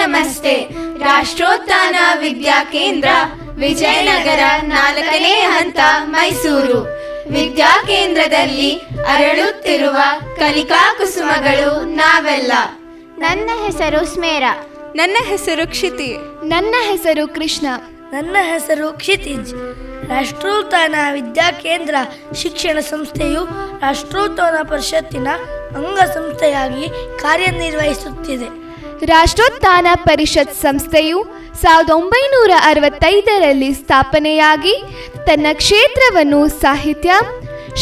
ನಮಸ್ತೆ. ರಾಷ್ಟ್ರೋತ್ಥಾನ ವಿದ್ಯಾ ಕೇಂದ್ರ, ವಿಜಯನಗರ, 4ನೇ ಹಂತ, ಮೈಸೂರು. ವಿದ್ಯಾ ಕೇಂದ್ರದಲ್ಲಿ ಅರಳುತ್ತಿರುವ ಕಲಿಕಾ ಕುಸುಮಗಳು ನಾವೆಲ್ಲ. ನನ್ನ ಹೆಸರು ಸ್ಮೇರಾ. ನನ್ನ ಹೆಸರು ಕ್ಷಿತಿ. ನನ್ನ ಹೆಸರು ಕೃಷ್ಣ. ನನ್ನ ಹೆಸರು ಕ್ಷಿತಿಜ್. ರಾಷ್ಟ್ರೋತ್ಥಾನ ವಿದ್ಯಾ ಕೇಂದ್ರ ಶಿಕ್ಷಣ ಸಂಸ್ಥೆಯು ರಾಷ್ಟ್ರೋತ್ಥಾನ ಪರಿಷತ್ತಿನ ಅಂಗಸಂಸ್ಥೆಯಾಗಿ ಕಾರ್ಯನಿರ್ವಹಿಸುತ್ತಿದೆ. ರಾಷ್ಟ್ರೋತ್ಥಾನ ಪರಿಷತ್ ಸಂಸ್ಥೆಯು 1965ರಲ್ಲಿ ಸ್ಥಾಪನೆಯಾಗಿ ತನ್ನ ಕ್ಷೇತ್ರವನ್ನು ಸಾಹಿತ್ಯ,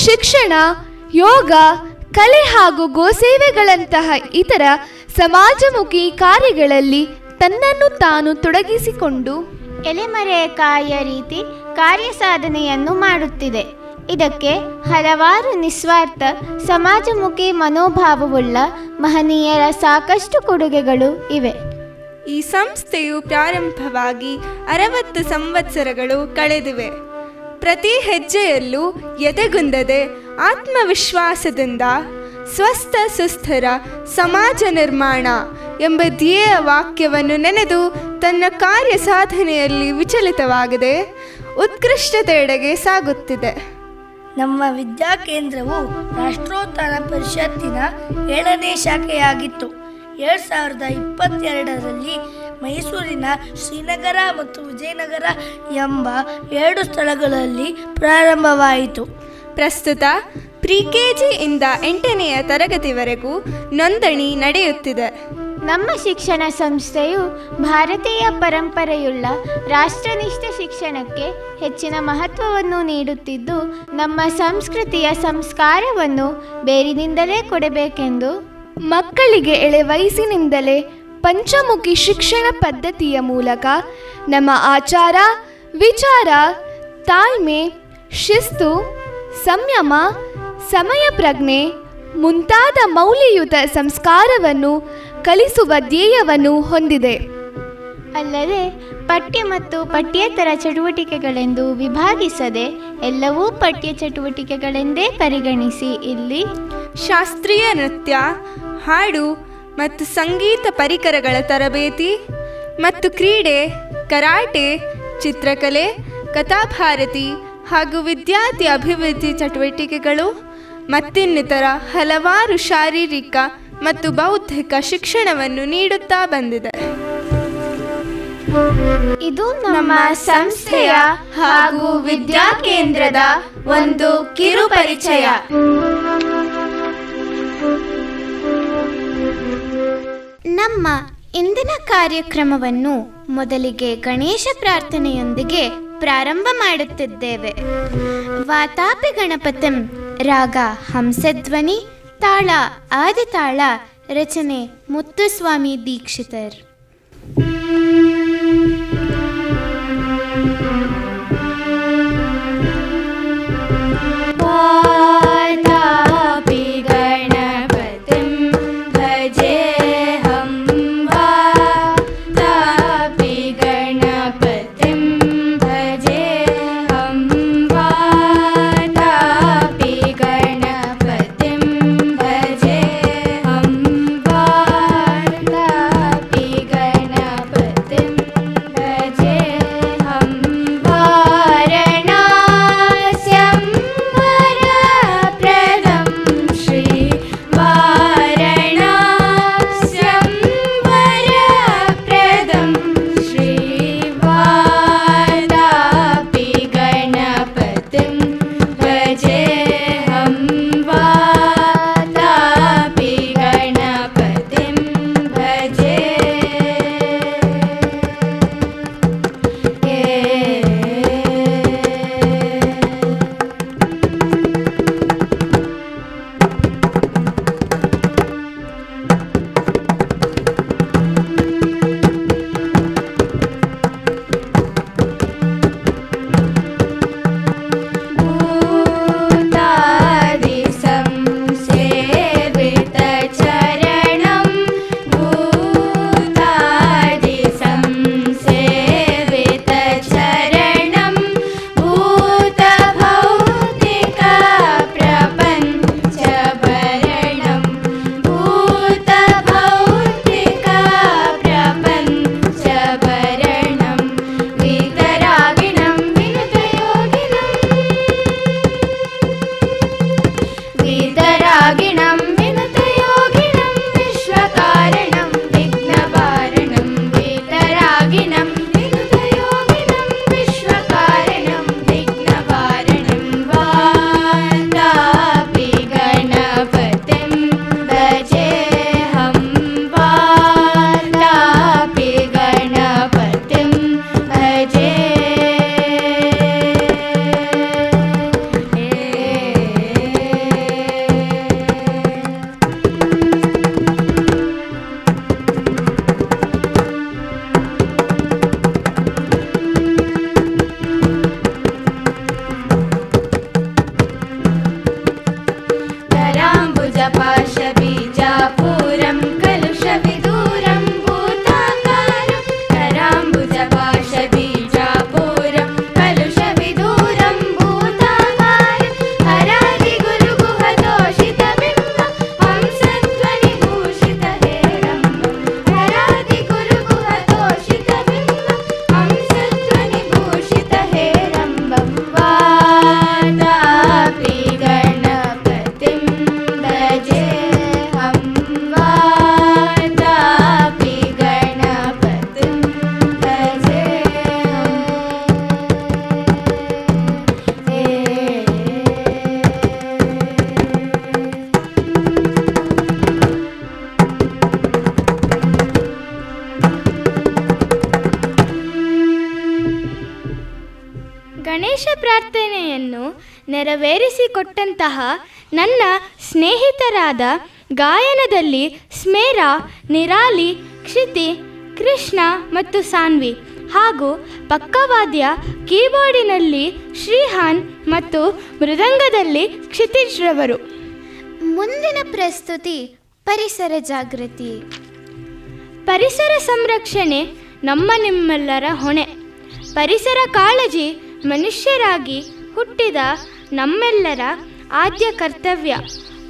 ಶಿಕ್ಷಣ, ಯೋಗ, ಕಲೆ ಹಾಗೂ ಗೋಸೇವೆಗಳಂತಹ ಇತರ ಸಮಾಜಮುಖಿ ಕಾರ್ಯಗಳಲ್ಲಿ ತನ್ನನ್ನು ತಾನು ತೊಡಗಿಸಿಕೊಂಡು ಎಲೆಮರೆಯ ಕಾಯಿಯ ರೀತಿ ಕಾರ್ಯಸಾಧನೆಯನ್ನು ಮಾಡುತ್ತಿದೆ. ಇದಕ್ಕೆ ಹಲವಾರು ನಿಸ್ವಾರ್ಥ ಸಮಾಜಮುಖಿ ಮನೋಭಾವವುಳ್ಳ ಮಹನೀಯರ ಸಾಕಷ್ಟು ಕೊಡುಗೆಗಳು ಇವೆ. ಈ ಸಂಸ್ಥೆಯು ಪ್ರಾರಂಭವಾಗಿ 60 ಸಂವತ್ಸರಗಳು ಕಳೆದಿವೆ. ಪ್ರತಿ ಹೆಜ್ಜೆಯಲ್ಲೂ ಎದೆಗುಂದದೆ ಆತ್ಮವಿಶ್ವಾಸದಿಂದ ಸ್ವಸ್ಥ ಸುಸ್ಥಿರ ಸಮಾಜ ನಿರ್ಮಾಣ ಎಂಬ ಧ್ಯೇಯ ವಾಕ್ಯವನ್ನು ನೆನೆದು ತನ್ನ ಕಾರ್ಯ ಸಾಧನೆಯಲ್ಲಿ ವಿಚಲಿತವಾಗದೆ ಉತ್ಕೃಷ್ಟತೆಯೆಡೆಗೆ ಸಾಗುತ್ತಿದೆ. ನಮ್ಮ ವಿದ್ಯಾ ಕೇಂದ್ರವು ರಾಷ್ಟ್ರೋತ್ಥಾನ ಪರಿಷತ್ತಿನ 7ನೇ ಶಾಖೆಯಾಗಿತ್ತು. 2022ರಲ್ಲಿ ಮೈಸೂರಿನ ಶ್ರೀನಗರ ಮತ್ತು ವಿಜಯನಗರ ಎಂಬ 2 ಸ್ಥಳಗಳಲ್ಲಿ ಪ್ರಾರಂಭವಾಯಿತು. ಪ್ರಸ್ತುತ ಪ್ರಿ-ಕೆಜಿ ಇಂದ 8ನೇ ತರಗತಿವರೆಗೂ ನೋಂದಣಿ ನಡೆಯುತ್ತಿದೆ. ನಮ್ಮ ಶಿಕ್ಷಣ ಸಂಸ್ಥೆಯು ಭಾರತೀಯ ಪರಂಪರೆಯುಳ್ಳ ರಾಷ್ಟ್ರನಿಷ್ಠ ಶಿಕ್ಷಣಕ್ಕೆ ಹೆಚ್ಚಿನ ಮಹತ್ವವನ್ನು ನೀಡುತ್ತಿದ್ದು, ನಮ್ಮ ಸಂಸ್ಕೃತಿಯ ಸಂಸ್ಕಾರವನ್ನು ಬೇರಿನಿಂದಲೇ ಕೊಡಬೇಕೆಂದು ಮಕ್ಕಳಿಗೆ ಎಳೆ ವಯಸ್ಸಿನಿಂದಲೇ ಪಂಚಮುಖಿ ಶಿಕ್ಷಣ ಪದ್ಧತಿಯ ಮೂಲಕ ನಮ್ಮ ಆಚಾರ, ವಿಚಾರ, ತಾಳ್ಮೆ, ಶಿಸ್ತು, ಸಂಯಮ, ಸಮಯ ಪ್ರಜ್ಞೆ ಮುಂತಾದ ಮೌಲ್ಯಯುತ ಸಂಸ್ಕಾರವನ್ನು ಕಲಿಸುವ ಧ್ಯೇಯವನ್ನು ಹೊಂದಿದೆ. ಅಲ್ಲದೆ ಪಠ್ಯ ಮತ್ತು ಪಠ್ಯೇತರ ಚಟುವಟಿಕೆಗಳೆಂದು ವಿಭಾಗಿಸದೆ ಎಲ್ಲವೂ ಪಠ್ಯ ಚಟುವಟಿಕೆಗಳೆಂದೇ ಪರಿಗಣಿಸಿ ಇಲ್ಲಿ ಶಾಸ್ತ್ರೀಯ ನೃತ್ಯ, ಹಾಡು ಮತ್ತು ಸಂಗೀತ ಪರಿಕರಗಳ ತರಬೇತಿ ಮತ್ತು ಕ್ರೀಡೆ, ಕರಾಟೆ, ಚಿತ್ರಕಲೆ, ಕಥಾಭಾರತಿ ಹಾಗೂ ವಿದ್ಯಾರ್ಥಿ ಅಭಿವೃದ್ಧಿ ಚಟುವಟಿಕೆಗಳು ಮತ್ತಿನ್ನಿತರ ಹಲವಾರು ಶಾರೀರಿಕ ಮತ್ತು ಬೌದ್ಧಿಕ ಶಿಕ್ಷಣವನ್ನು ನೀಡುತ್ತಾ ಬಂದಿದೆ. ಇದು ನಮ್ಮ ಸಂಸ್ಥೆಯ ಹಾಗೂ ವಿದ್ಯಾ ಕೇಂದ್ರದ ಒಂದು ಕಿರು ಪರಿಚಯ. ನಮ್ಮ ಇಂದಿನ ಕಾರ್ಯಕ್ರಮವನ್ನು ಮೊದಲಿಗೆ ಗಣೇಶ ಪ್ರಾರ್ಥನೆಯೊಂದಿಗೆ ಪ್ರಾರಂಭ ಮಾಡುತ್ತಿದ್ದೇವೆ. ವಾತಾಪಿ ಗಣಪತಿಂ, ರಾಗ ಹಂಸಧ್ವನಿ, ತಾಳ ಆದಿತಾಳ, ರಚನೆ ಮುತ್ತುಸ್ವಾಮಿ ದೀಕ್ಷಿತರ್. ನೆರವೇರಿಸಿಕೊಟ್ಟಂತಹ ನನ್ನ ಸ್ನೇಹಿತರಾದ ಗಾಯನದಲ್ಲಿ ಸ್ಮೇರ, ನಿರಾಲಿ, ಕ್ಷಿತಿ, ಕೃಷ್ಣ ಮತ್ತು ಸಾನ್ವಿ ಹಾಗೂ ಪಕ್ಕವಾದ್ಯ ಕೀಬೋರ್ಡಿನಲ್ಲಿ ಶ್ರೀಹಾನ್ ಮತ್ತು ಮೃದಂಗದಲ್ಲಿ ಕ್ಷಿತಿಜ್ರವರು. ಮುಂದಿನ ಪ್ರಸ್ತುತಿ ಪರಿಸರ ಜಾಗೃತಿ. ಪರಿಸರ ಸಂರಕ್ಷಣೆ ನಿಮ್ಮೆಲ್ಲರ ಹೊಣೆ. ಪರಿಸರ ಕಾಳಜಿ ಮನುಷ್ಯರಾಗಿ ಹುಟ್ಟಿದ ನಮ್ಮೆಲ್ಲರ ಆದ್ಯ ಕರ್ತವ್ಯ.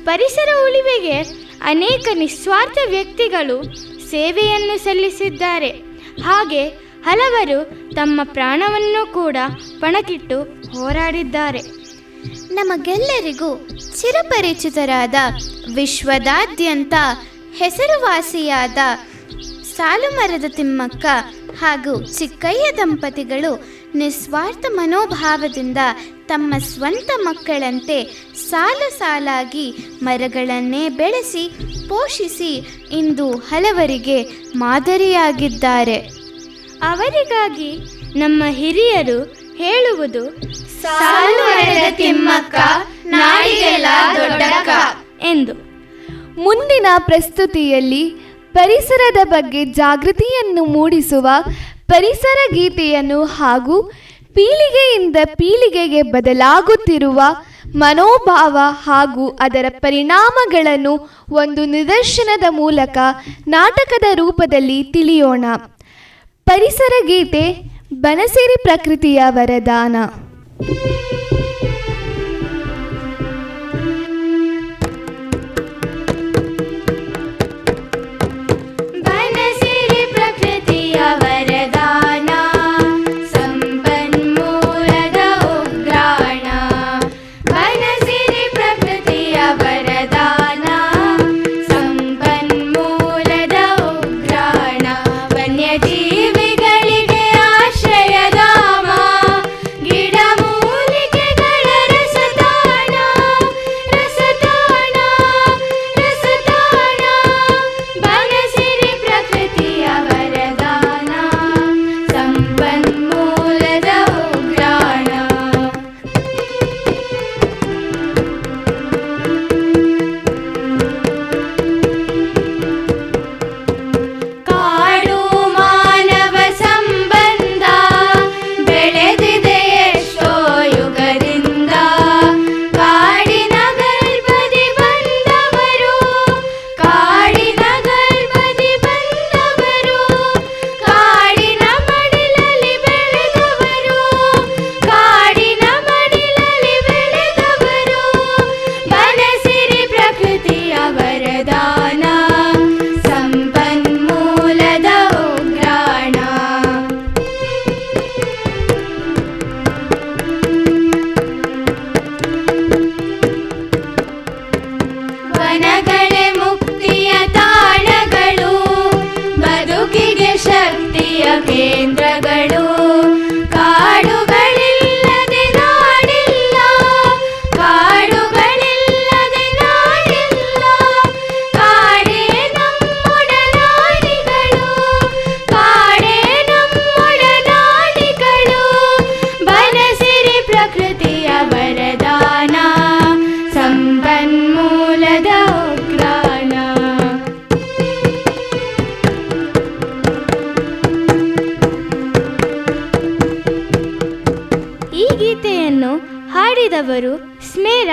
ಪರಿಸರ ಉಳಿವಿಗೆ ಅನೇಕ ನಿಸ್ವಾರ್ಥ ವ್ಯಕ್ತಿಗಳು ಸೇವೆಯನ್ನು ಸಲ್ಲಿಸಿದ್ದಾರೆ. ಹಾಗೆ ಹಲವರು ತಮ್ಮ ಪ್ರಾಣವನ್ನು ಕೂಡ ಪಣಕ್ಕಿಟ್ಟು ಹೋರಾಡಿದ್ದಾರೆ. ನಮಗೆಲ್ಲರಿಗೂ ಚಿರಪರಿಚಿತರಾದ ವಿಶ್ವದಾದ್ಯಂತ ಹೆಸರುವಾಸಿಯಾದ ಸಾಲುಮರದ ತಿಮ್ಮಕ್ಕ ಹಾಗೂ ಚಿಕ್ಕಯ್ಯ ದಂಪತಿಗಳು ನಿಸ್ವಾರ್ಥ ಮನೋಭಾವದಿಂದ ತಮ್ಮ ಸ್ವಂತ ಮಕ್ಕಳಂತೆ ಸಾಲು ಸಾಲಾಗಿ ಮರಗಳನ್ನೇ ಬೆಳೆಸಿ ಪೋಷಿಸಿ ಇಂದು ಹಲವರಿಗೆ ಮಾದರಿಯಾಗಿದ್ದಾರೆ. ಅವರಿಗಾಗಿ ನಮ್ಮ ಹಿರಿಯರು ಹೇಳುವುದು ಸಾಲುಮರದ ತಿಮ್ಮಕ್ಕ ನಾಡಿಗೆಲ್ಲ ದೊಡ್ಡಕ್ಕ ಎಂದು. ಮುಂದಿನ ಪ್ರಸ್ತುತಿಯಲ್ಲಿ ಪರಿಸರದ ಬಗ್ಗೆ ಜಾಗೃತಿಯನ್ನು ಮೂಡಿಸುವ ಪರಿಸರ ಗೀತೆಯನ್ನು ಹಾಗೂ ಪೀಳಿಗೆಯಿಂದ ಪೀಳಿಗೆಗೆ ಬದಲಾಗುತ್ತಿರುವ ಮನೋಭಾವ ಹಾಗೂ ಅದರ ಪರಿಣಾಮಗಳನ್ನು ಒಂದು ನಿದರ್ಶನದ ಮೂಲಕ ನಾಟಕದ ರೂಪದಲ್ಲಿ ತಿಳಿಯೋಣ. ಪರಿಸರ ಗೀತೆ ಬನಸಿರಿ ಪ್ರಕೃತಿಯ ವರದಾನ. ಜೀವಿಗಳಿಗೆ ಆಶ್ರಯಧಾಮ, ಗಿಡಮೂಲಿಕೆಗಳ ರಸತಾಣ, ರಸತಾಣ, ರಸತಾಣ. ಬನಸಿರಿ ಪ್ರಕೃತಿಯ ವರದಾನ, ಸಂಪನ್ಮೂಲದ ಉಗ್ರಾಣ. ಕಾಡು ಮಾನವ ಸಂಬಂಧ ಬೆಳೆದಿದೆ ಎಷ್ಟೋ ಯುಗದಿಂದ. ಕಾಡಿನ ಗರ್ಭದಿ ಬಂದವರು, ಕಾಡಿನ ಗರ್ಭದಿ ಬಂದವರು, ಕಾಡಿನ ಮಡಿಲಲ್ಲಿ ಬೆಳೆದವರು, ಕಾಡಿನ ಮಡಿಲಲ್ಲಿ ಬೆಳೆದವರು. ಬನಸಿರಿ ಪ್ರಕೃತಿಯ ವರದಾನ, ಸಂಪನ್ಮೂಲದ ಉಗ್ರಾಣ. ವನಗಳೇ ಮುಕ್ತಿಯ ತಾಣಗಳು, ಬದುಕಿಗೆ ಶಕ್ತಿಯ ಕೇಂದ್ರಗಳು. ಕಾಡುಗಳಿಲ್ಲದೆ ನಾಡಿಲ್ಲ, ಕಾಡುಗಳಿಲ್ಲದೆ ನಾಡಿಲ್ಲ. ಕಾಡೇ ನಮ್ಮೊಡನಾಡಿಗಳು, ಕಾಡೇ ನಮ್ಮೊಡನಾಡಿಗಳು. ಬನಸಿರಿ ಪ್ರಕೃತಿಯ ವರದಾನ, ಸಂಪನ್ಮೂಲದ ಉಗ್ರಾಣ. ಈ ಗೀತೆಯನ್ನು ಹಾಡಿದವರು ಸ್ಮೇರ,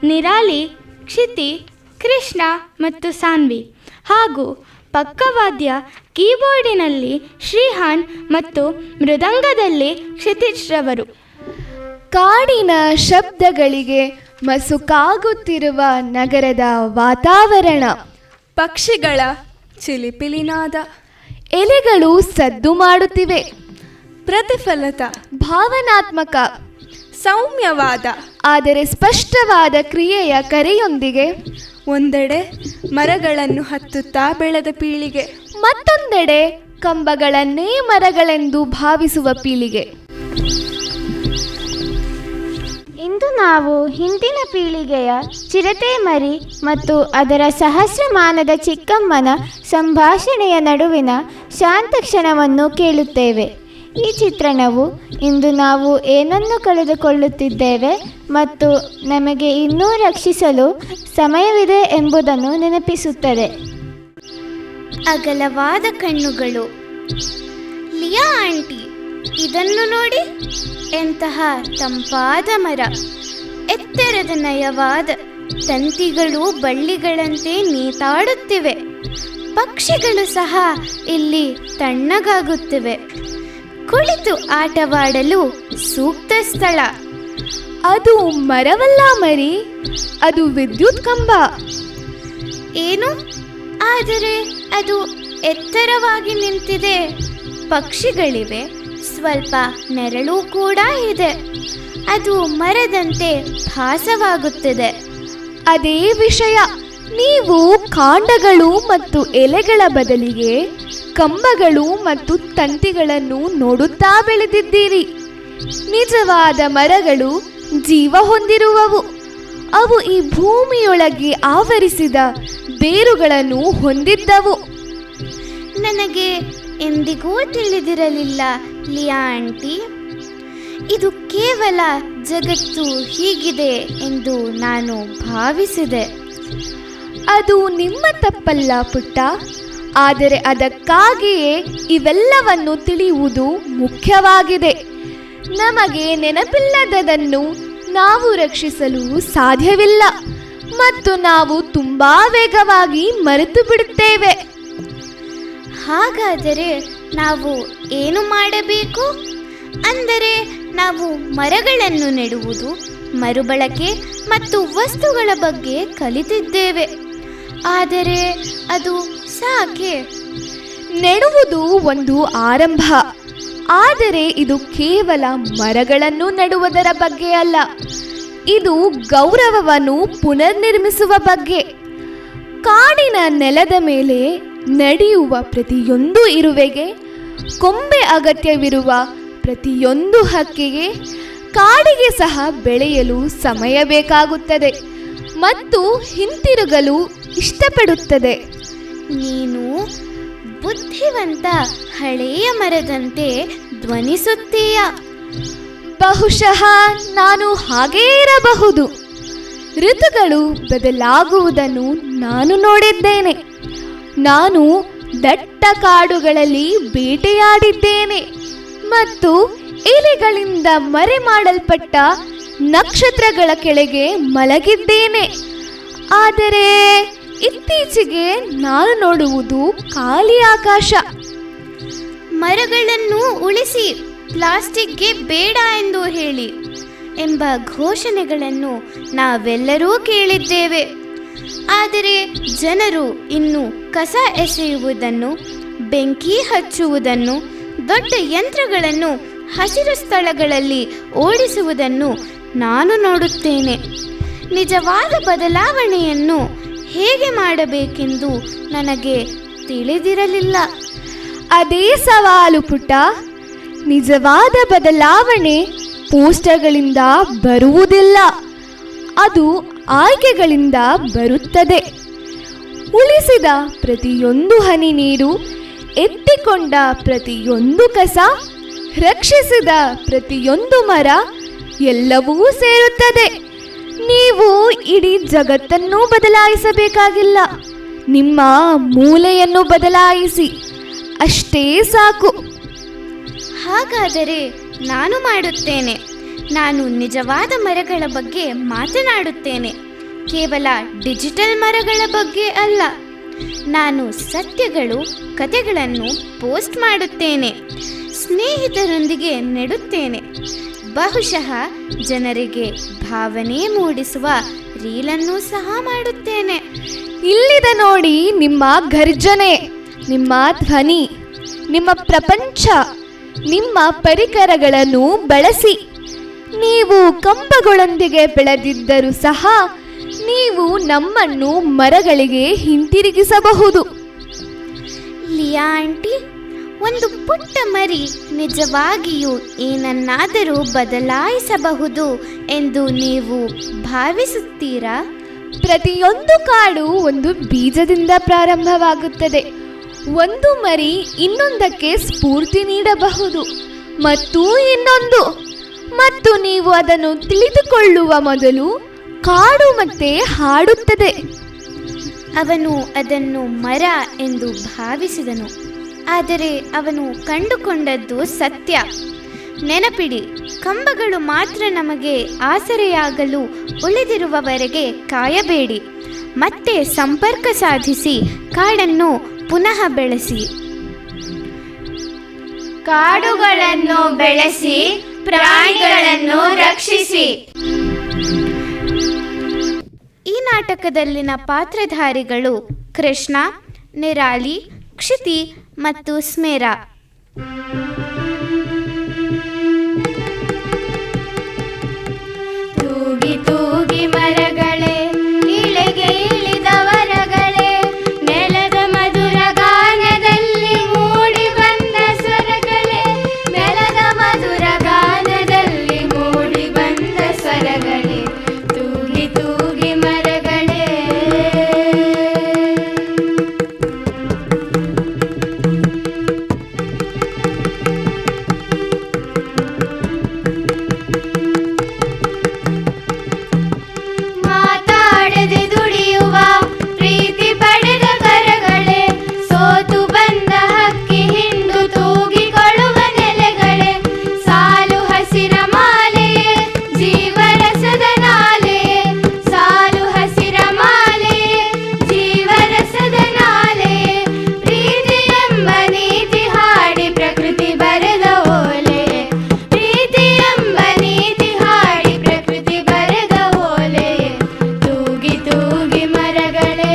ನಿರಾಲಿ, ಕ್ಷಿತಿ, ಕೃಷ್ಣ ಮತ್ತು ಸಾನ್ವಿ ಹಾಗೂ ಪಕ್ಕವಾದ್ಯ ಕೀಬೋರ್ಡಿನಲ್ಲಿ ಶ್ರೀಹಾನ್ ಮತ್ತು ಮೃದಂಗದಲ್ಲಿ ಕ್ಷಿತಿಜ್ರವರು. ಕಾಡಿನ ಶಬ್ದಗಳಿಗೆ ಮಸುಕಾಗುತ್ತಿರುವ ನಗರದ ವಾತಾವರಣ. ಪಕ್ಷಿಗಳ ಚಿಲಿಪಿಲಿನಾದ, ಎಲೆಗಳು ಸದ್ದು ಮಾಡುತ್ತಿವೆ. ಪ್ರತಿಫಲಿತ, ಭಾವನಾತ್ಮಕ, ಸೌಮ್ಯವಾದ ಆದರೆ ಸ್ಪಷ್ಟವಾದ ಕ್ರಿಯೆಯ ಕರೆಯೊಂದಿಗೆ ಒಂದೆಡೆ ಮರಗಳನ್ನು ಹತ್ತುತ್ತಾ ಬೆಳೆದ ಪೀಳಿಗೆ, ಮತ್ತೊಂದೆಡೆ ಕಂಬಗಳನ್ನೇ ಮರಗಳೆಂದು ಭಾವಿಸುವ ಪೀಳಿಗೆ. ಇಂದು ನಾವು ಹಿಂದಿನ ಪೀಳಿಗೆಯ ಚಿರತೆ ಮರಿ ಮತ್ತು ಅದರ ಸಹಸ್ರಮಾನದ ಚಿಕ್ಕಮ್ಮನ ಸಂಭಾಷಣೆಯ ನಡುವಿನ ಶಾಂತ ಕ್ಷಣವನ್ನು ಕೇಳುತ್ತೇವೆ. ಈ ಚಿತ್ರಣವು ಇಂದು ನಾವು ಏನನ್ನು ಕಳೆದುಕೊಳ್ಳುತ್ತಿದ್ದೇವೆ ಮತ್ತು ನಮಗೆ ಇನ್ನೂ ರಕ್ಷಿಸಲು ಸಮಯವಿದೆ ಎಂಬುದನ್ನು ನೆನಪಿಸುತ್ತದೆ. ಅಗಲವಾದ ಕಣ್ಣುಗಳು. ಲಿಯಾ ಆಂಟಿ, ಇದನ್ನು ನೋಡಿ, ಎಂತಹ ತಂಪಾದ ಮರ, ಎತ್ತರದ ನಯವಾದ ತಂತಿಗಳು ಬಳ್ಳಿಗಳಂತೆ ನೇತಾಡುತ್ತಿವೆ. ಪಕ್ಷಿಗಳು ಸಹ ಇಲ್ಲಿ ತಣ್ಣಗಾಗುತ್ತಿವೆ. ಕುಳಿತು ಆಟವಾಡಲು ಸೂಕ್ತ ಸ್ಥಳ. ಅದು ಮರವಲ್ಲ ಮರಿ, ಅದು ವಿದ್ಯುತ್ ಕಂಬ. ಏನು? ಆದರೆ ಅದು ಎತ್ತರವಾಗಿ ನಿಂತಿದೆ. ಪಕ್ಷಿಗಳಿವೆ, ಸ್ವಲ್ಪ ನೆರಳು ಕೂಡ ಇದೆ. ಅದು ಮರದಂತೆ ಭಾಸವಾಗುತ್ತಿದೆ. ಅದೇ ವಿಷಯ. ನೀವು ಕಾಂಡಗಳು ಮತ್ತು ಎಲೆಗಳ ಬದಲಿಗೆ ಕಂಬಗಳು ಮತ್ತು ತಂತಿಗಳನ್ನು ನೋಡುತ್ತಾ ಬೆಳೆದಿದ್ದೀರಿ. ನಿಜವಾದ ಮರಗಳು ಜೀವ ಹೊಂದಿರುವವು. ಅವು ಈ ಭೂಮಿಯೊಳಗೆ ಆವರಿಸಿದ ಬೇರುಗಳನ್ನು ಹೊಂದಿದ್ದವು. ನನಗೆ ಎಂದಿಗೂ ತಿಳಿದಿರಲಿಲ್ಲ ಲಿಯಾ ಆಂಟಿ. ಇದು ಕೇವಲ ಜಗತ್ತು ಹೀಗಿದೆ ಎಂದು ನಾನು ಭಾವಿಸಿದೆ. ಅದು ನಿಮ್ಮ ತಪ್ಪಲ್ಲ ಪುಟ್ಟ. ಆದರೆ ಅದಕ್ಕಾಗಿಯೇ ಇವೆಲ್ಲವನ್ನು ತಿಳಿಯುವುದು ಮುಖ್ಯವಾಗಿದೆ. ನಮಗೆ ನೆನಪಿಲ್ಲದದನ್ನು ನಾವು ರಕ್ಷಿಸಲು ಸಾಧ್ಯವಿಲ್ಲ ಮತ್ತು ನಾವು ತುಂಬಾ ವೇಗವಾಗಿ ಮರೆತು ಬಿಡುತ್ತೇವೆ. ಹಾಗಾದರೆ ನಾವು ಏನು ಮಾಡಬೇಕು? ಅಂದರೆ ನಾವು ಮರಗಳನ್ನು ನೆಡುವುದು, ಮರುಬಳಕೆ ಮತ್ತು ವಸ್ತುಗಳ ಬಗ್ಗೆ ಕಲಿತಿದ್ದೇವೆ. ಆದರೆ ಅದು ಸಾಕೆ? ನೆಡುವುದು ಒಂದು ಆರಂಭ. ಆದರೆ ಇದು ಕೇವಲ ಮರಗಳನ್ನು ನೆಡುವುದರ ಬಗ್ಗೆ ಅಲ್ಲ. ಇದು ಗೌರವವನ್ನು ಪುನರ್ನಿರ್ಮಿಸುವ ಬಗ್ಗೆ. ಕಾಡಿನ ನೆಲದ ಮೇಲೆ ನಡೆಯುವ ಪ್ರತಿಯೊಂದು ಇರುವೆಗೆ, ಕೊಂಬೆ ಅಗತ್ಯವಿರುವ ಪ್ರತಿಯೊಂದು ಹಕ್ಕಿಗೆ, ಕಾಡಿಗೆ ಸಹ ಬೆಳೆಯಲು ಸಮಯ ಬೇಕಾಗುತ್ತದೆ ಮತ್ತು ಹಿಂತಿರುಗಲು ಇಷ್ಟಪಡುತ್ತದೆ. ನೀನು ಬುದ್ಧಿವಂತ ಹಳೆಯ ಮರದಂತೆ ಧ್ವನಿಸುತ್ತೀಯ. ಬಹುಶಃ ನಾನು ಹಾಗೇ ಇರಬಹುದು. ಋತುಗಳು ಬದಲಾಗುವುದನ್ನು ನಾನು ನೋಡಿದ್ದೇನೆ. ನಾನು ದಟ್ಟ ಕಾಡುಗಳಲ್ಲಿ ಬೇಟೆಯಾಡಿದ್ದೇನೆ ಮತ್ತು ಎಲೆಗಳಿಂದ ಮರೆ ಮಾಡಲ್ಪಟ್ಟ ನಕ್ಷತ್ರಗಳ ಕೆಳಗೆ ಮಲಗಿದ್ದೇನೆ. ಆದರೆ ಇತ್ತೀಚೆಗೆ ನಾನು ನೋಡುವುದು ಖಾಲಿ ಆಕಾಶ. ಮರಗಳನ್ನು ಉಳಿಸಿ, ಪ್ಲಾಸ್ಟಿಕ್ಗೆ ಬೇಡ ಎಂದು ಹೇಳಿ ಎಂಬ ಘೋಷಣೆಗಳನ್ನು ನಾವೆಲ್ಲರೂ ಕೇಳಿದ್ದೇವೆ. ಆದರೆ ಜನರು ಇನ್ನು ಕಸ ಎಸೆಯುವುದನ್ನು, ಬೆಂಕಿ ಹಚ್ಚುವುದನ್ನು, ದೊಡ್ಡ ಯಂತ್ರಗಳನ್ನು ಹಸಿರು ಸ್ಥಳಗಳಲ್ಲಿ ಓಡಿಸುವುದನ್ನು ನಾನು ನೋಡುತ್ತೇನೆ. ನಿಜವಾದ ಬದಲಾವಣೆಯನ್ನು ಹೇಗೆ ಮಾಡಬೇಕೆಂದು ನನಗೆ ತಿಳಿದಿರಲಿಲ್ಲ. ಅದೇ ಸವಾಲು ಪುಟ್ಟ. ನಿಜವಾದ ಬದಲಾವಣೆ ಪೋಸ್ಟರ್ಗಳಿಂದ ಬರುವುದಿಲ್ಲ, ಅದು ಆಯ್ಕೆಗಳಿಂದ ಬರುತ್ತದೆ. ಉಳಿಸಿದ ಪ್ರತಿಯೊಂದು ಹನಿ ನೀರು, ಎತ್ತಿಕೊಂಡ ಪ್ರತಿಯೊಂದು ಕಸ, ರಕ್ಷಿಸಿದ ಪ್ರತಿಯೊಂದು ಮರ ಎಲ್ಲವೂ ಸೇರುತ್ತದೆ. ನೀವು ಇಡೀ ಜಗತ್ತನ್ನು ಬದಲಾಯಿಸಬೇಕಾಗಿಲ್ಲ, ನಿಮ್ಮ ಮೂಲೆಯನ್ನು ಬದಲಾಯಿಸಿ, ಅಷ್ಟೇ ಸಾಕು. ಹಾಗಾದರೆ ನಾನು ಮಾಡುತ್ತೇನೆ. ನಾನು ನಿಜವಾದ ಮರಗಳ ಬಗ್ಗೆ ಮಾತನಾಡುತ್ತೇನೆ, ಕೇವಲ ಡಿಜಿಟಲ್ ಮರಗಳ ಬಗ್ಗೆ ಅಲ್ಲ. ನಾನು ಸತ್ಯಗಳು, ಕಥೆಗಳನ್ನು ಪೋಸ್ಟ್ ಮಾಡುತ್ತೇನೆ, ಸ್ನೇಹಿತರೊಂದಿಗೆ ನೆಡುತ್ತೇನೆ. ಬಹುಶಃ ಜನರಿಗೆ ಭಾವನೆ ಮೂಡಿಸುವ ರೀಲನ್ನು ಸಹ ಮಾಡುತ್ತೇನೆ. ಇಲ್ಲಿದೆ ನೋಡಿ ನಿಮ್ಮ ಗರ್ಜನೆ, ನಿಮ್ಮ ಧ್ವನಿ, ನಿಮ್ಮ ಪ್ರಪಂಚ, ನಿಮ್ಮ ಪರಿಕರಗಳನ್ನು ಬಳಸಿ. ನೀವು ಕಂಬಗಳೊಂದಿಗೆ ಬೆಳೆದಿದ್ದರೂ ಸಹ ನೀವು ನಮ್ಮನ್ನು ಮರಗಳಿಗೆ ಹಿಂತಿರುಗಿಸಬಹುದು. ಲಿಯಾ ಆಂಟಿ, ಒಂದು ಪುಟ್ಟ ಮರಿ ನಿಜವಾಗಿಯೂ ಏನನ್ನಾದರೂ ಬದಲಾಯಿಸಬಹುದು ಎಂದು ನೀವು ಭಾವಿಸುತ್ತೀರಾ? ಪ್ರತಿಯೊಂದು ಕಾಡು ಒಂದು ಬೀಜದಿಂದ ಪ್ರಾರಂಭವಾಗುತ್ತದೆ. ಒಂದು ಮರಿ ಇನ್ನೊಂದಕ್ಕೆ ಸ್ಫೂರ್ತಿ ನೀಡಬಹುದು ಮತ್ತು ಇನ್ನೊಂದು. ಮತ್ತು ನೀವು ಅದನ್ನು ತಿಳಿದುಕೊಳ್ಳುವ ಮೊದಲು ಕಾಡು ಮತ್ತೆ ಹಾಡುತ್ತದೆ. ಅವನು ಅದನ್ನು ಮರ ಎಂದು ಭಾವಿಸಿದನು, ಆದರೆ ಅವನು ಕಂಡುಕೊಂಡದ್ದು ಸತ್ಯ. ನೆನಪಿಡಿ, ಕಂಬಗಳು ಮಾತ್ರ ನಮಗೆ ಆಸರೆಯಾಗಲು ಉಳಿದಿರುವವರೆಗೆ ಕಾಯಬೇಡಿ. ಮತ್ತೆ ಸಂಪರ್ಕ ಸಾಧಿಸಿ ಕಾಡನ್ನು ಪುನಃ ಬೆಳೆಸಿ. ಕಾಡುಗಳನ್ನು ಬೆಳೆಸಿ, ಪ್ರಾಣಿಗಳನ್ನು ರಕ್ಷಿಸಿ. ಈ ನಾಟಕದಲ್ಲಿನ ಪಾತ್ರಧಾರಿಗಳು ಕೃಷ್ಣ, ನಿರಾಲಿ, ಕ್ಷಿತಿ ಮತ್ತು ಸ್ಮೇರಾ. ತೂಗಿ ತೂಗಿ ಮರಗಳೇ, ಇಳೆಗೆ ಇಳಿದವರಗಳೇ, ನೆಲದ ಮಧುರ ಗಾನದಲ್ಲಿ ಮೂಡಿ ಬಂದ ಸ್ವರಗಳೇ, ನೆಲದ ಮಧುರ ಗಾನದಲ್ಲಿ ಮೂಡಿ ಬಂದ ಸ್ವರಗಳೇ, ತೂಗಿ ತೂಗಿ ಮರಗಳೇ. ಮಾತಾಡದೆ ದುಡಿಯುವ ಪ್ರೀತಿ ಪಡೆದ ಕರಗಳೇ, ಸೋತು ಬಂದ ಹಕ್ಕಿ ಹಿಂಡು ತೂಗಿಕೊಳ್ಳುವ ನೆಲೆಗಳೇ, ಸಾಲು ಹಸಿರ ಮಾಲೆಯೇ, ಜೀವರಸದ ನಾಲೆಯೇ, ಸಾಲು ಹಸಿರ ಮಾಲೆಯೇ, ಜೀವರಸದ ನಾಲೆಯೇ, ಪ್ರೀತಿ ಎಂಬ ನೀತಿ ಹಾಡಿ ಪ್ರಕೃತಿ ಬರೆದ ಓಲೆಯೇ, ಪ್ರೀತಿ ಎಂಬ ನೀತಿ ಹಾಡಿ ಪ್ರಕೃತಿ ಬರೆದ ಓಲೆಯೇ, ತೂಗಿ ತೂಗಿ ಮರಗಳೇ.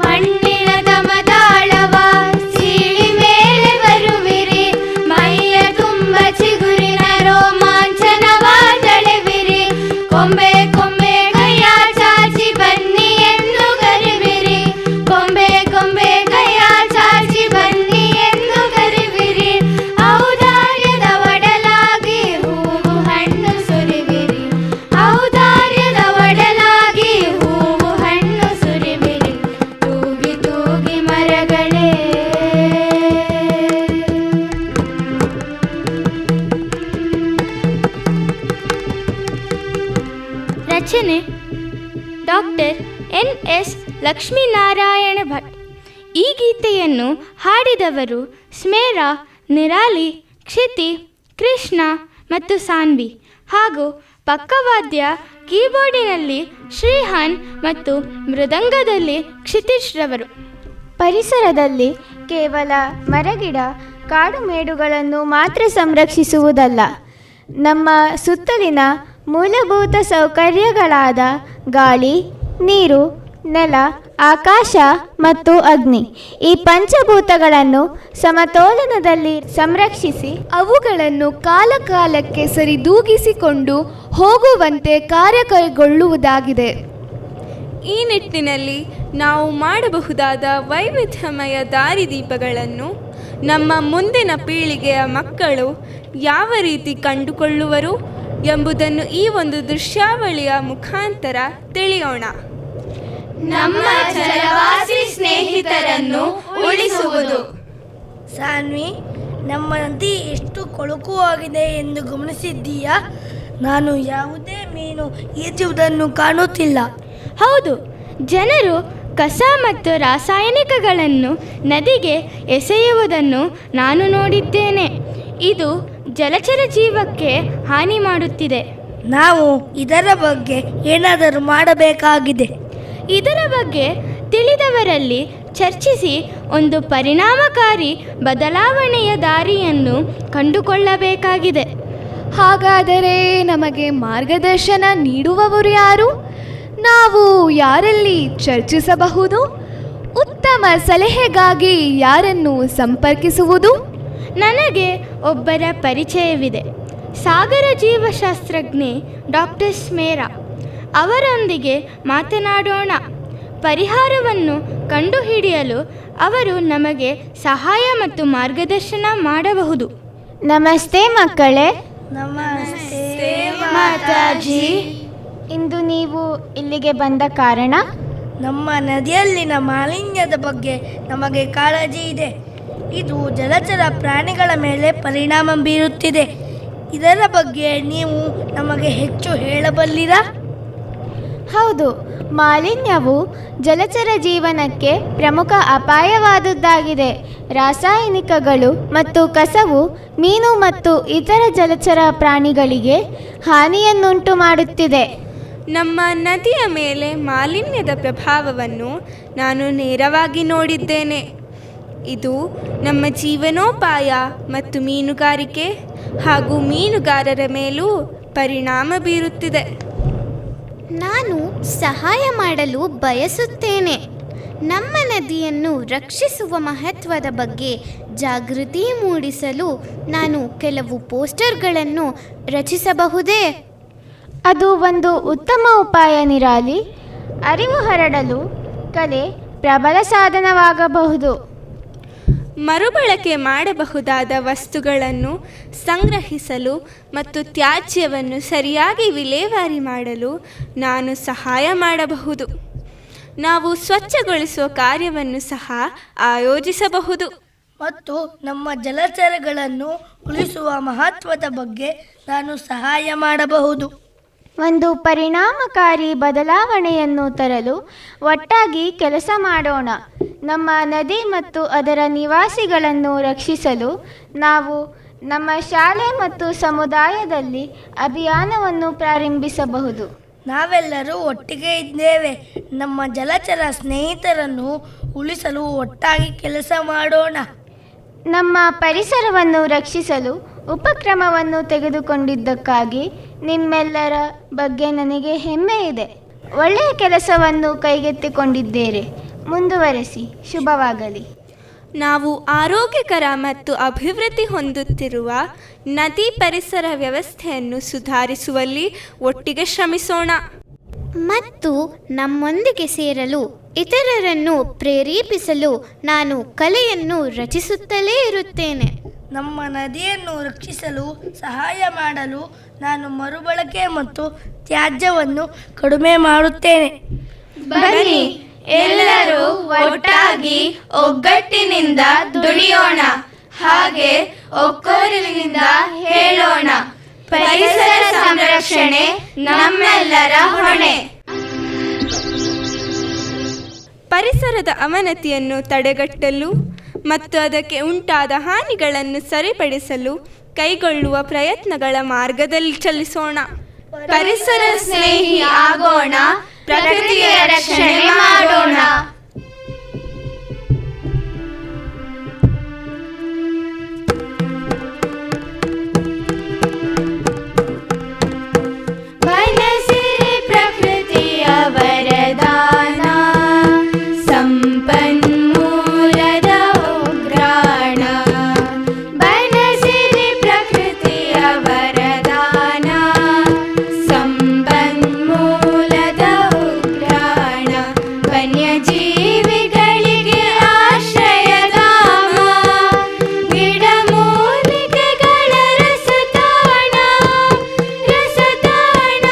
ಮಣ್ಣಿನ ದಮದಾಳವ ಸೀಳಿ ಮೇಲೆ ಬರುವಿರಿ, ಮೈಯ ತುಂಬ ಚಿಗುರಿನ ರೋಮಾಂಚನವ ತಳೆವಿರಿ, ಕೊಂಬೆ ಕೊಂಬೆ ಕೈಯ ಚಾಚಿ ಬನ್ನಿ ಎಂದು ಕರೆವಿರಿ, ಕೊಂಬೆ ಕೊಂಬೆ ಕೈಯ ಚಾಚಿ ಬನ್ನಿ ಎಂದು ಕರೆವಿರಿ, ಔದಾರ್ಯದ ಒಡಲಾಗಿ ಹೂವು ಹಣ್ಣು ಸುರಿವಿರಿ, ಔದಾರ್ಯದ ಒಡಲಾಗಿ ಹೂವು ಹಣ್ಣು ಸುರಿವಿರಿ, ತೂಗಿ ತೂಗಿ ಮರಗಳೇ. ರಚನೆ ಡಾಕ್ಟರ್ ಎನ್.ಎಸ್. ಲಕ್ಷ್ಮೀನಾರಾಯಣ ಭಟ್. ಈ ಗೀತೆಯನ್ನು ಹಾಡಿದವರು ಸ್ಮೇರಾ, ನಿರಾಲಿ, ಕ್ಷಿತಿ, ಕೃಷ್ಣ ಮತ್ತು ಸಾನ್ವಿ, ಹಾಗೂ ಪಕ್ಕವಾದ್ಯ ಕೀಬೋರ್ಡಿನಲ್ಲಿ ಶ್ರೀಹಾನ್ ಮತ್ತು ಮೃದಂಗದಲ್ಲಿ ಕ್ಷಿತೀಶ್ ರವರು. ಪರಿಸರದಲ್ಲಿ ಕೇವಲ ಮರಗಿಡ, ಕಾಡು ಮೇಡುಗಳನ್ನು ಮಾತ್ರ ಸಂರಕ್ಷಿಸುವುದಲ್ಲ, ನಮ್ಮ ಸುತ್ತಲಿನ ಮೂಲಭೂತ ಸೌಕರ್ಯಗಳಾದ ಗಾಳಿ, ನೀರು, ನೆಲ, ಆಕಾಶ ಮತ್ತು ಅಗ್ನಿ, ಈ ಪಂಚಭೂತಗಳನ್ನು ಸಮತೋಲನದಲ್ಲಿ ಸಂರಕ್ಷಿಸಿ ಅವುಗಳನ್ನು ಕಾಲಕಾಲಕ್ಕೆ ಸರಿದೂಗಿಸಿಕೊಂಡು ಹೋಗುವಂತೆ ಕಾರ್ಯಕೈಗೊಳ್ಳುವುದಾಗಿದೆ. ಈ ನಿಟ್ಟಿನಲ್ಲಿ ನಾವು ಮಾಡಬಹುದಾದ ವೈವಿಧ್ಯಮಯ ದಾರಿದೀಪಗಳನ್ನು ನಮ್ಮ ಮುಂದಿನ ಪೀಳಿಗೆಯ ಮಕ್ಕಳು ಯಾವ ರೀತಿ ಕಂಡುಕೊಳ್ಳುವರು ಎಂಬುದನ್ನು ಈ ಒಂದು ದೃಶ್ಯಾವಳಿಯ ಮುಖಾಂತರ ತಿಳಿಯೋಣ. ನಮ್ಮ ಜಲವಾಸಿ ಸ್ನೇಹಿತರನ್ನು ಉಳಿಸುವುದು. ಸಾನ್ವಿ, ನಮ್ಮ ನದಿ ಎಷ್ಟು ಕೊಳಕುವಾಗಿದೆ ಎಂದು ಗಮನಿಸಿದ್ದೀಯಾ? ನಾನು ಯಾವುದೇ ಮೀನು ಈಜುವುದನ್ನು ಕಾಣುತ್ತಿಲ್ಲ. ಹೌದು, ಜನರು ಕಸ ಮತ್ತು ರಾಸಾಯನಿಕಗಳನ್ನು ನದಿಗೆ ಎಸೆಯುವುದನ್ನು ನಾನು ನೋಡಿದ್ದೇನೆ. ಇದು ಜಲಚರ ಜೀವಕ್ಕೆ ಹಾನಿ ಮಾಡುತ್ತಿದೆ. ನಾವು ಇದರ ಬಗ್ಗೆ ಏನಾದರೂ ಮಾಡಬೇಕಾಗಿದೆ. ಇದರ ಬಗ್ಗೆ ತಿಳಿದವರಲ್ಲಿ ಚರ್ಚಿಸಿ ಒಂದು ಪರಿಣಾಮಕಾರಿ ಬದಲಾವಣೆಯ ದಾರಿಯನ್ನು ಕಂಡುಕೊಳ್ಳಬೇಕಾಗಿದೆ. ಹಾಗಾದರೆ ನಮಗೆ ಮಾರ್ಗದರ್ಶನ ನೀಡುವವರು ಯಾರು? ನಾವು ಯಾರಲ್ಲಿ ಚರ್ಚಿಸಬಹುದು? ಉತ್ತಮ ಸಲಹೆಗಾಗಿ ಯಾರನ್ನು ಸಂಪರ್ಕಿಸುವುದು? ನನಗೆ ಒಬ್ಬರ ಪರಿಚಯವಿದೆ. ಸಾಗರ ಜೀವಶಾಸ್ತ್ರಜ್ಞೆ ಡಾಕ್ಟರ್ ಸ್ಮೇರಾ ಅವರೊಂದಿಗೆ ಮಾತನಾಡೋಣ. ಪರಿಹಾರವನ್ನು ಕಂಡುಹಿಡಿಯಲು ಅವರು ನಮಗೆ ಸಹಾಯ ಮತ್ತು ಮಾರ್ಗದರ್ಶನ ಮಾಡಬಹುದು. ನಮಸ್ತೆ ಮಕ್ಕಳೇ. ನಮಸ್ತೆ. ಮಾತಾಜಿ. ಇಂದು ನೀವು ಇಲ್ಲಿಗೆ ಬಂದ ಕಾರಣ? ನಮ್ಮ ನದಿಯಲ್ಲಿನ ಮಾಲಿನ್ಯದ ಬಗ್ಗೆ ನಮಗೆ ಕಾಳಜಿ ಇದೆ. ಇದು ಜಲಚರ ಪ್ರಾಣಿಗಳ ಮೇಲೆ ಪರಿಣಾಮ ಬೀರುತ್ತಿದೆ. ಇದರ ಬಗ್ಗೆ ನೀವು ನಮಗೆ ಹೆಚ್ಚು ಹೇಳಬಲ್ಲಿರಾ? ಹೌದು, ಮಾಲಿನ್ಯವು ಜಲಚರ ಜೀವನಕ್ಕೆ ಪ್ರಮುಖ ಅಪಾಯವಾದುದಾಗಿದೆ. ರಾಸಾಯನಿಕಗಳು ಮತ್ತು ಕಸವು ಮೀನು ಮತ್ತು ಇತರ ಜಲಚರ ಪ್ರಾಣಿಗಳಿಗೆ ಹಾನಿಯನ್ನುಂಟು ಮಾಡುತ್ತಿದೆ. ನಮ್ಮ ನದಿಯ ಮೇಲೆ ಮಾಲಿನ್ಯದ ಪ್ರಭಾವವನ್ನು ನಾನು ನೇರವಾಗಿ ನೋಡಿದ್ದೇನೆ. ಇದು ನಮ್ಮ ಜೀವನೋಪಾಯ ಮತ್ತು ಮೀನುಗಾರಿಕೆ ಹಾಗೂ ಮೀನುಗಾರರ ಮೇಲೂ ಪರಿಣಾಮ ಬೀರುತ್ತಿದೆ. ನಾನು ಸಹಾಯ ಮಾಡಲು ಬಯಸುತ್ತೇನೆ. ನಮ್ಮ ನದಿಯನ್ನು ರಕ್ಷಿಸುವ ಮಹತ್ವದ ಬಗ್ಗೆ ಜಾಗೃತಿ ಮೂಡಿಸಲು ನಾನು ಕೆಲವು ಪೋಸ್ಟರ್ಗಳನ್ನು ರಚಿಸಬಹುದೇ? ಅದು ಒಂದು ಉತ್ತಮ ಉಪಾಯ ನಿರಾಲಿ. ಅರಿವು ಹರಡಲು ಕಲೆ ಪ್ರಬಲ ಸಾಧನವಾಗಬಹುದು. ಮರುಬಳಕೆ ಮಾಡಬಹುದಾದ ವಸ್ತುಗಳನ್ನು ಸಂಗ್ರಹಿಸಲು ಮತ್ತು ತ್ಯಾಜ್ಯವನ್ನು ಸರಿಯಾಗಿ ವಿಲೇವಾರಿ ಮಾಡಲು ನಾನು ಸಹಾಯ ಮಾಡಬಹುದು. ನಾವು ಸ್ವಚ್ಛಗೊಳಿಸುವ ಕಾರ್ಯವನ್ನು ಸಹ ಆಯೋಜಿಸಬಹುದು. ಮತ್ತು ನಮ್ಮ ಜಲಚರಗಳನ್ನು ಉಳಿಸುವ ಮಹತ್ವದ ಬಗ್ಗೆ ನಾನು ಸಹಾಯ ಮಾಡಬಹುದು. ಒಂದು ಪರಿಣಾಮಕಾರಿ ಬದಲಾವಣೆಯನ್ನು ತರಲು ಒಟ್ಟಾಗಿ ಕೆಲಸ ಮಾಡೋಣ. ನಮ್ಮ ನದಿ ಮತ್ತು ಅದರ ನಿವಾಸಿಗಳನ್ನು ರಕ್ಷಿಸಲು ನಾವು ನಮ್ಮ ಶಾಲೆ ಮತ್ತು ಸಮುದಾಯದಲ್ಲಿ ಅಭಿಯಾನವನ್ನು ಪ್ರಾರಂಭಿಸಬಹುದು. ನಾವೆಲ್ಲರೂ ಒಟ್ಟಿಗೆ ಇದ್ದೇವೆ. ನಮ್ಮ ಜಲಚರ ಸ್ನೇಹಿತರನ್ನು ಉಳಿಸಲು ಒಟ್ಟಾಗಿ ಕೆಲಸ ಮಾಡೋಣ. ನಮ್ಮ ಪರಿಸರವನ್ನು ರಕ್ಷಿಸಲು ಉಪಕ್ರಮವನ್ನು ತೆಗೆದುಕೊಂಡಿದ್ದಕ್ಕಾಗಿ ನಿಮ್ಮೆಲ್ಲರ ಬಗ್ಗೆ ನನಗೆ ಹೆಮ್ಮೆ ಇದೆ. ಒಳ್ಳೆಯ ಕೆಲಸವನ್ನು ಕೈಗೆತ್ತಿಕೊಂಡಿದ್ದೀರಿ. ಮುಂದುವರೆಸಿ. ಶುಭವಾಗಲಿ. ನಾವು ಆರೋಗ್ಯಕರ ಮತ್ತು ಅಭಿವೃದ್ಧಿ ಹೊಂದುತ್ತಿರುವ ನದಿ ಪರಿಸರ ವ್ಯವಸ್ಥೆಯನ್ನು ಸುಧಾರಿಸುವಲ್ಲಿ ಒಟ್ಟಿಗೆ ಶ್ರಮಿಸೋಣ. ಮತ್ತು ನಮ್ಮೊಂದಿಗೆ ಸೇರಲು ಇತರರನ್ನು ಪ್ರೇರೇಪಿಸಲು ನಾನು ಕಲೆಯನ್ನು ರಚಿಸುತ್ತಲೇ ಇರುತ್ತೇನೆ. ನಮ್ಮ ನದಿಯನ್ನು ರಕ್ಷಿಸಲು ಸಹಾಯ ಮಾಡಲು ನಾನು ಮರುಬಳಕೆ ಮತ್ತು ತ್ಯಾಜ್ಯವನ್ನು ಕಡಿಮೆ ಮಾಡುತ್ತೇನೆ. ಬನ್ನಿ, ಎಲ್ಲರೂ ಒಟ್ಟಾಗಿ ಒಗ್ಗಟ್ಟಿನಿಂದ ದುಡಿಯೋಣ, ಹಾಗೆ ಒಕ್ಕೊರಲಿನಿಂದ ಹೇಳೋಣ, ಪರಿಸರ ಸಂರಕ್ಷಣೆ ನಮ್ಮೆಲ್ಲರ ಹೊಣೆ. ಪರಿಸರದ ಅವನತಿಯನ್ನು ತಡೆಗಟ್ಟಲು ಮತ್ತು ಅದಕ್ಕೆ ಉಂಟಾದ ಹಾನಿಗಳನ್ನು ಸರಿಪಡಿಸಲು ಕೈಗೊಳ್ಳುವ ಪ್ರಯತ್ನಗಳ ಮಾರ್ಗದಲ್ಲಿ ಚಲಿಸೋಣ. ಪರಿಸರ ಸ್ನೇಹಿ ಆಗೋಣ, ಪ್ರಕೃತಿಯ ರಕ್ಷಣೆ ಮಾಡೋಣ. ಬನಸಿರಿ ಪ್ರಕೃತಿಯ ವರದಾನ, ಸಂಪನ್ಮೂಲದ ಉಗ್ರಾಣ. ಬನಸಿರಿ ಪ್ರಕೃತಿಯ ವರದಾನ, ಸಂಪನ್ಮೂಲದ ಉಗ್ರಾಣ. ವನ್ಯಜೀವಿಗಳಿಗೆ ಆಶ್ರಯಧಾಮ, ಗಿಡಮೂಲಿಕೆಗಳ ರಸತಾಣ, ರಸತಾಣ,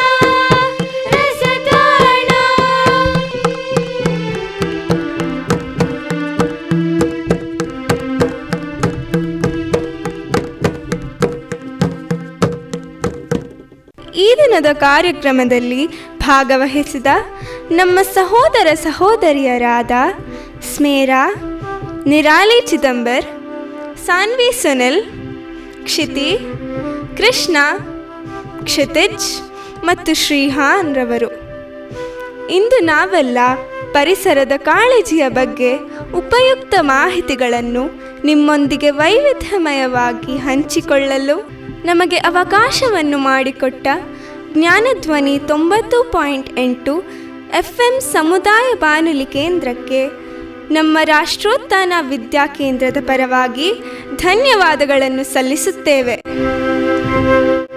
ರಸತಾಣ. ಈ ದಿನದ ಕಾರ್ಯಕ್ರಮದಲ್ಲಿ ಭಾಗವಹಿಸಿದ ನಮ್ಮ ಸಹೋದರ ಸಹೋದರಿಯರಾದ ಸ್ಮೇರಾ, ನಿರಾಲಿ ಚಿದಂಬರ್, ಸಾನ್ವಿ ಸುನಿಲ್, ಕ್ಷಿತಿ, ಕೃಷ್ಣ, ಕ್ಷಿತಿಜ್ ಮತ್ತು ಶ್ರೀಹಾನ್ ರವರು. ಇಂದು ನಾವೆಲ್ಲ ಪರಿಸರದ ಕಾಳಜಿಯ ಬಗ್ಗೆ ಉಪಯುಕ್ತ ಮಾಹಿತಿಗಳನ್ನು ನಿಮ್ಮೊಂದಿಗೆ ವೈವಿಧ್ಯಮಯವಾಗಿ ಹಂಚಿಕೊಳ್ಳಲು ನಮಗೆ ಅವಕಾಶವನ್ನು ಮಾಡಿಕೊಟ್ಟ ಜ್ಞಾನಧ್ವನಿ 90.8 FM ಸಮುದಾಯ ಬಾನುಲಿ ಕೇಂದ್ರಕ್ಕೆ ನಮ್ಮ ರಾಷ್ಟ್ರೋತ್ಥಾನ ವಿದ್ಯಾಕೇಂದ್ರದ ಪರವಾಗಿ ಧನ್ಯವಾದಗಳನ್ನು ಸಲ್ಲಿಸುತ್ತೇವೆ.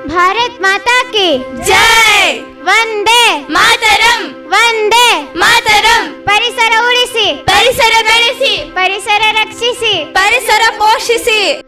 ಭಾರತ್ ಮಾತಾ ಕಿ ಜೈ. ವಂದೇ ಮಾತರಂ. ವಂದೇ ಮಾತರಂ. ಪರಿಸರ ಉಳಿಸಿ, ಪರಿಸರ ಬೆಳೆಸಿ, ಪರಿಸರ ರಕ್ಷಿಸಿ, ಪರಿಸರ ಪೋಷಿಸಿ.